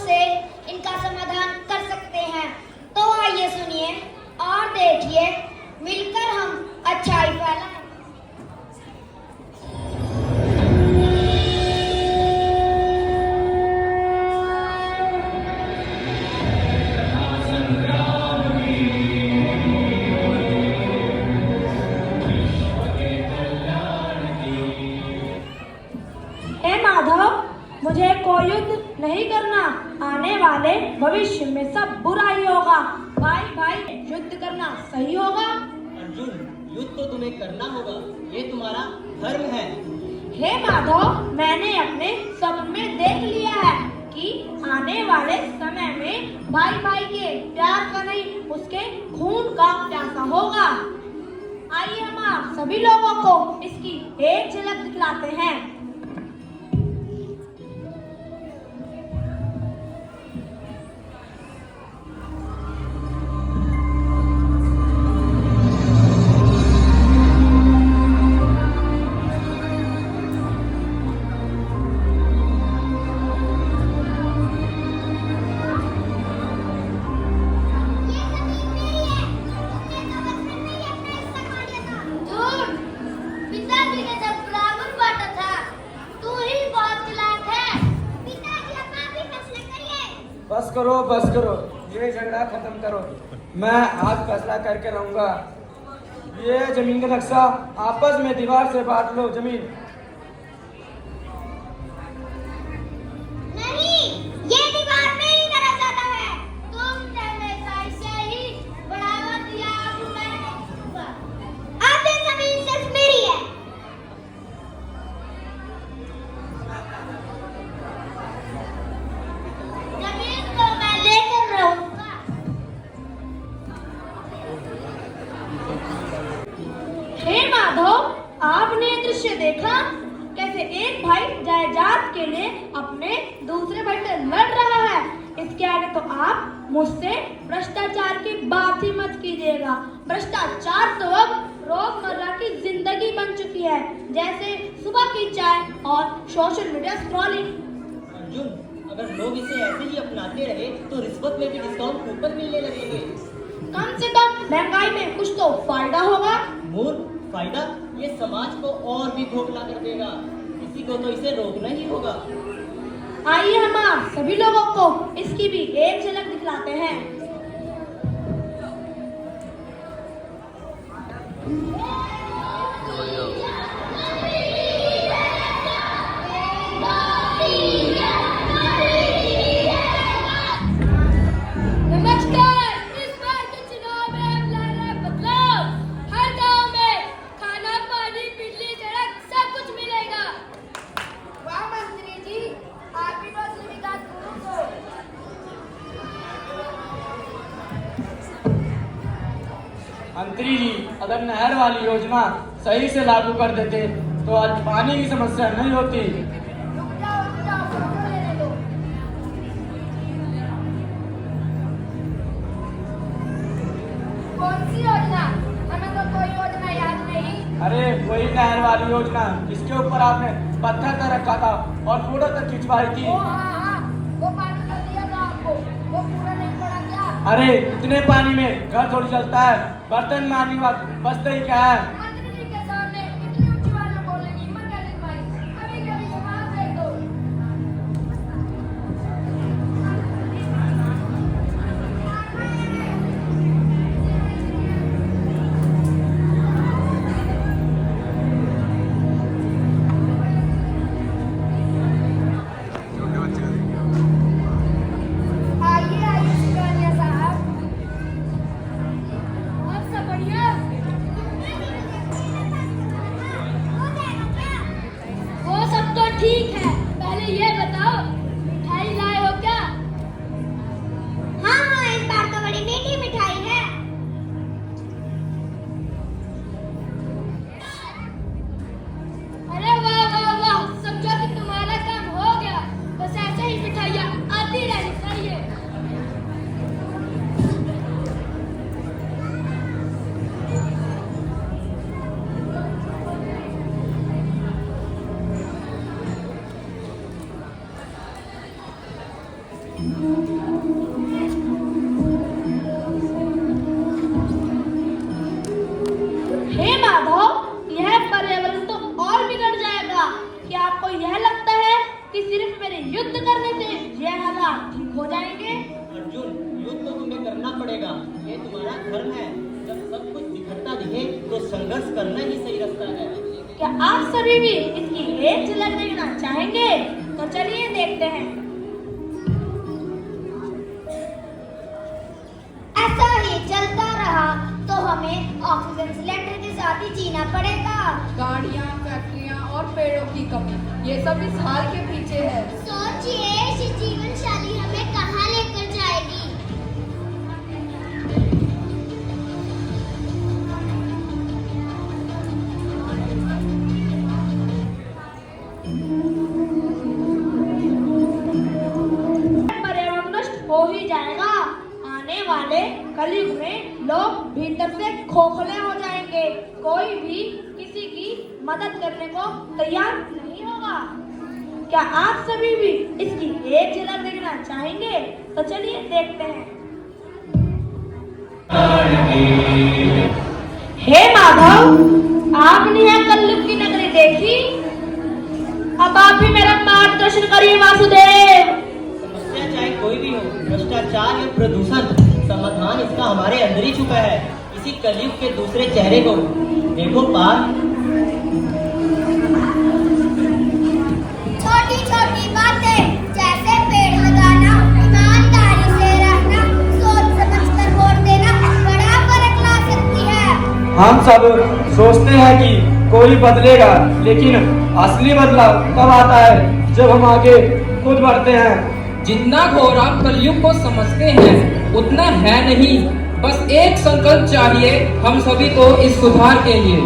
से इनका समाधान कर सकते हैं। तो आइए सुनिए और देखिए, मिलकर हम अच्छाई फैलाएं। मुझे कोई युद्ध नहीं करना, आने वाले भविष्य में सब बुराई होगा। भाई भाई युद्ध करना सही होगा। अर्जुन, युद्ध तो तुम्हें करना होगा, ये तुम्हारा धर्म है। हे माधव, मैंने अपने सपने में देख लिया है कि आने वाले समय में भाई भाई के प्यार का नहीं, उसके खून का प्यासा होगा। आइए हम आप सभी लोगों को इसकी एक झलक दिखलाते हैं। बस करो, ये झगड़ा खत्म करो। मैं आज फैसला करके रहूंगा। ये जमीन का नक्शा आपस में दीवार से बांट लो। जमीन नहीं, ये दीवार में ही करा जाता है। तुमने हमेशा इसे ही बढ़ावा दिया। अब ये जमीन सिर्फ मेरी है। जमीन को मैं लेकर रहूंगा। हे माधव, आपने ये दृश्य देखा? कैसे एक भाई जायदाद के लिए अपने दूसरे भाई से लड़ रहा है। इसके आगे तो आप मुझसे भ्रष्टाचार की बात ही मत कीजिएगा। भ्रष्टाचार तो अब रोजमर्रा की जिंदगी बन चुकी है, जैसे सुबह की चाय और सोशल मीडिया स्क्रॉलिंग। अर्जुन, अगर लोग इसे ऐसे ही अपनाते रहे तो रिश्वत में भी डिस्काउंट कूपन मिलने लगेंगे। कम से कम महंगाई में कुछ तो फायदा होगा। मूर्ख, फायदा? ये समाज को और भी खोखला कर देगा। किसी को तो इसे रोकना ही होगा। आइए हम आप सभी लोगों को इसकी भी एक झलक दिखलाते हैं। मंत्री जी, अगर नहर वाली योजना सही से लागू कर देते तो आज पानी की समस्या नहीं होती। कौन सी योजना? हमें तो कोई योजना याद नहीं। अरे वही नहर वाली योजना जिसके ऊपर आपने पत्थर तक रखा था और फोटो तक खिंचवाई थी। हाँ, वो पानी तो दिया था आपको, वो पूरा नहीं पड़ा क्या? अरे इतने पानी में घर थोड़ी चलता है, बर्तन मारने के बाद बचते ही क्या है। मंत्री जी के सामने इतनी ऊंची बात में बोलेंगी मत ललित भाई, कभी कभी जवाब दे दो। आइए सिकानिया साहब, और सब बढ़िया? हे माधव, यह पर्यावरण तो और बिगड़ जाएगा। क्या आपको यह लगता है कि सिर्फ मेरे युद्ध करने से यह हालात ठीक हो जाएंगे? अर्जुन, युद्ध तो तुम्हें करना पड़ेगा, ये तुम्हारा धर्म है। जब सब कुछ बिखरता दिखे तो संघर्ष करना ही सही रास्ता है। क्या आप सभी भी इसकी एक झलक देखना चाहेंगे? तो चलिए देखते हैं। ऐसा ही चलता रहा तो हमें ऑक्सीजन सिलेंडर के साथ ही जीना पड़ेगा। गाड़ियाँ, फैक्ट्रियाँ और पेड़ों की कमी, ये सब इस हाल के पीछे है। सोचिए, ये जीवन शैली हमें कहाँ लेकर जाएगी। पर्यावरण नष्ट हो ही जाएगा। आने वाले कलयुग में लोग भीतर से खोखले हो जाएंगे। कोई भी किसी की मदद करने को तैयार नहीं होगा। क्या आप सभी भी इसकी एक झलक देखना चाहेंगे? तो चलिए देखते हैं। हे माधव, आपने यह कलयुग की नगरी देखी? अब आप भी मेरा मार्गदर्शन करिए वासुदेव। समस्या चाहे कोई भी हो, भ्रष्टाचार या प्रदूषण, समाधान इसका हमारे अंदर ही छुपा है। इसी कलयुग के दूसरे चेहरे को देखो पार। छोटी छोटी बातें जैसे पेड़ लगाना, ईमानदारी से रहना, सोच समझ कर वोट देना बड़ा फर्क ला सकती है। हम सब सोचते हैं कि कोई बदलेगा, लेकिन असली बदलाव तब आता है जब हम आगे खुद बढ़ते हैं। जितना घोर आप कलयुग को समझते हैं उतना है नहीं। बस एक संकल्प चाहिए हम सभी को इस सुधार के लिए।